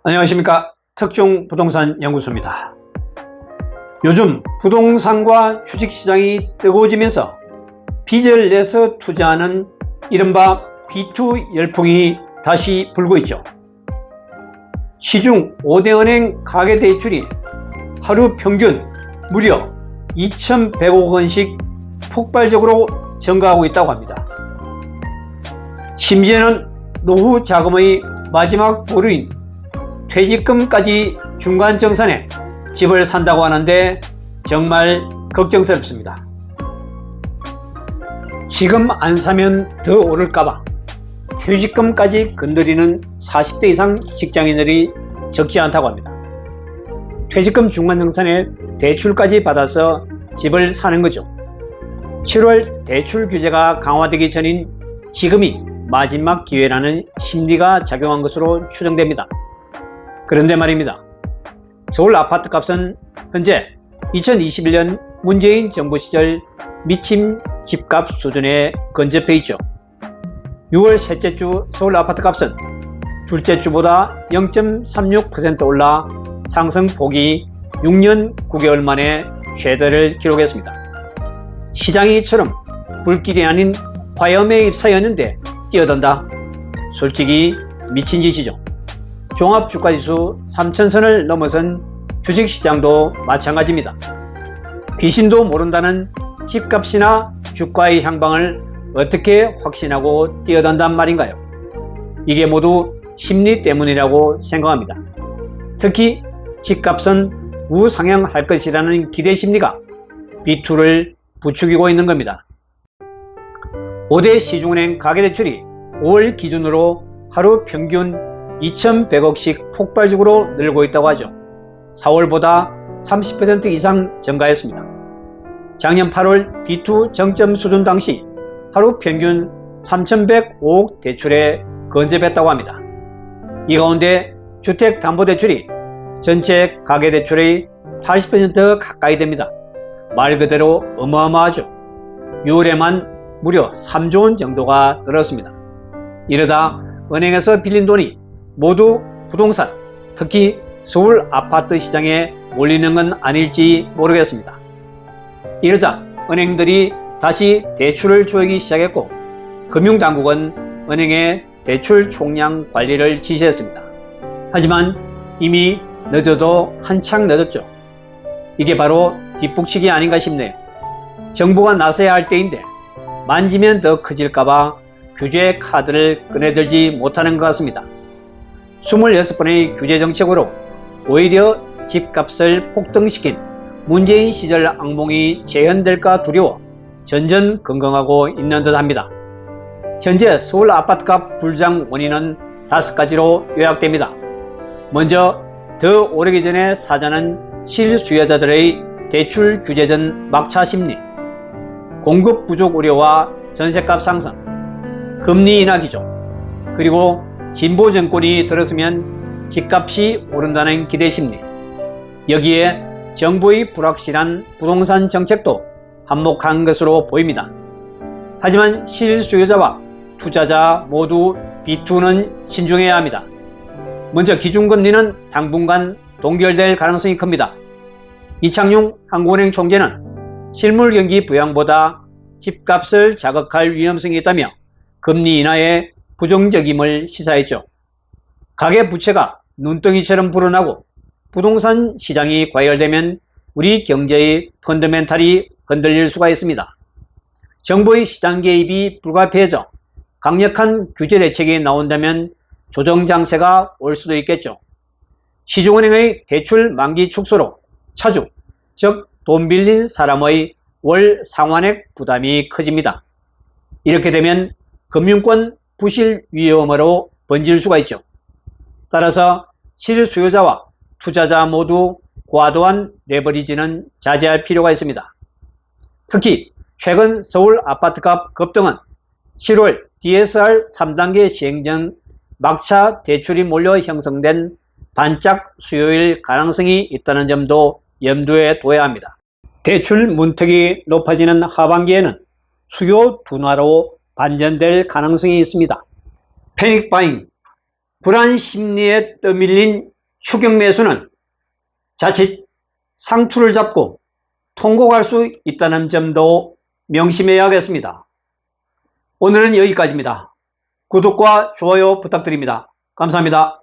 안녕하십니까. 특종부동산 연구소입니다. 요즘 부동산과 주식시장이 뜨거워지면서 빚을 내서 투자하는 이른바 B2 열풍이 다시 불고 있죠. 시중 5대 은행 가계대출이 하루 평균 무려 2,100억 원씩 폭발적으로 증가하고 있다고 합니다. 심지어는 노후 자금의 마지막 보루인 퇴직금까지 중간정산에 집을 산다고 하는데 정말 걱정스럽습니다. 지금 안 사면 더 오를까봐 퇴직금까지 건드리는 40대 이상 직장인들이 적지 않다고 합니다. 퇴직금 중간정산에 대출까지 받아서 집을 사는 거죠. 7월 대출 규제가 강화되기 전인 지금이 마지막 기회라는 심리가 작용한 것으로 추정됩니다. 그런데 말입니다. 서울 아파트 값은 현재 2021년 문재인 정부 시절 미친 집값 수준에 근접해 있죠. 6월 셋째 주 서울 아파트 값은 둘째 주보다 0.36% 올라 상승폭이 6년 9개월 만에 최대를 기록했습니다. 시장이 이처럼 불길이 아닌 화염에 휩싸였는데 뛰어든다? 솔직히 미친 짓이죠. 종합주가지수 3,000선을 넘어선 주식시장도 마찬가지입니다. 귀신도 모른다는 집값이나 주가의 향방을 어떻게 확신하고 뛰어든단 말인가요? 이게 모두 심리 때문이라고 생각합니다. 특히 집값은 우상향할 것이라는 기대 심리가 B2를 부추기고 있는 겁니다. 5대 시중은행 가계대출이 5월 기준으로 하루 평균 2,100억씩 폭발적으로 늘고 있다고 하죠. 4월보다 30% 이상 증가했습니다. 작년 8월 B2 정점 수준 당시 하루 평균 3,105억 대출에 근접했다고 합니다. 이 가운데 주택담보대출이 전체 가계대출의 80% 가까이 됩니다. 말 그대로 어마어마하죠. 6월에만 무려 3조 원 정도가 늘었습니다. 이러다 은행에서 빌린 돈이 모두 부동산, 특히 서울 아파트 시장에 몰리는 건 아닐지 모르겠습니다. 이러자 은행들이 다시 대출을 조이기 시작했고 금융당국은 은행에 대출 총량 관리를 지시했습니다. 하지만 이미 늦어도 한창 늦었죠. 이게 바로 뒷북치기 아닌가 싶네요. 정부가 나서야 할 때인데 만지면 더 커질까봐 규제 카드를 꺼내들지 못하는 것 같습니다. 26번의 규제 정책으로 오히려 집값을 폭등시킨 문재인 시절 악몽이 재현될까 두려워 전전긍긍하고 있는 듯합니다. 현재 서울 아파트값 불장 원인은 5가지로 요약됩니다. 먼저 더 오르기 전에 사자는 실수요자들의 대출 규제 전 막차 심리, 공급 부족 우려와 전셋값 상승, 금리 인하 기조, 그리고 진보 정권이 들었으면 집값이 오른다는 기대 심리, 여기에 정부의 불확실한 부동산 정책도 한몫한 것으로 보입니다. 하지만 실수요자와 투자자 모두 B2는 신중해야 합니다. 먼저 기준금리는 당분간 동결될 가능성이 큽니다. 이창용 한국은행 총재는 실물 경기 부양보다 집값을 자극할 위험성이 있다며 금리 인하에 부정적임을 시사했죠. 가계부채가 눈덩이처럼 불어나고 부동산 시장이 과열되면 우리 경제의 펀더멘탈이 흔들릴 수가 있습니다. 정부의 시장 개입이 불가피해져 강력한 규제 대책이 나온다면 조정장세가 올 수도 있겠죠. 시중은행의 대출 만기 축소로 차주, 즉 돈 빌린 사람의 월 상환액 부담이 커집니다. 이렇게 되면 금융권 부실 위험으로 번질 수가 있죠. 따라서 실수요자와 투자자 모두 과도한 레버리지는 자제할 필요가 있습니다. 특히 최근 서울 아파트값 급등은 7월 DSR 3단계 시행 전 막차 대출이 몰려 형성된 반짝 수요일 가능성이 있다는 점도 염두에 둬야 합니다. 대출 문턱이 높아지는 하반기에는 수요 둔화로 반전될 가능성이 있습니다. 패닉 바잉, 불안 심리에 떠밀린 추격 매수는 자칫 상투를 잡고 통곡할 수 있다는 점도 명심해야겠습니다. 오늘은 여기까지입니다. 구독과 좋아요 부탁드립니다. 감사합니다.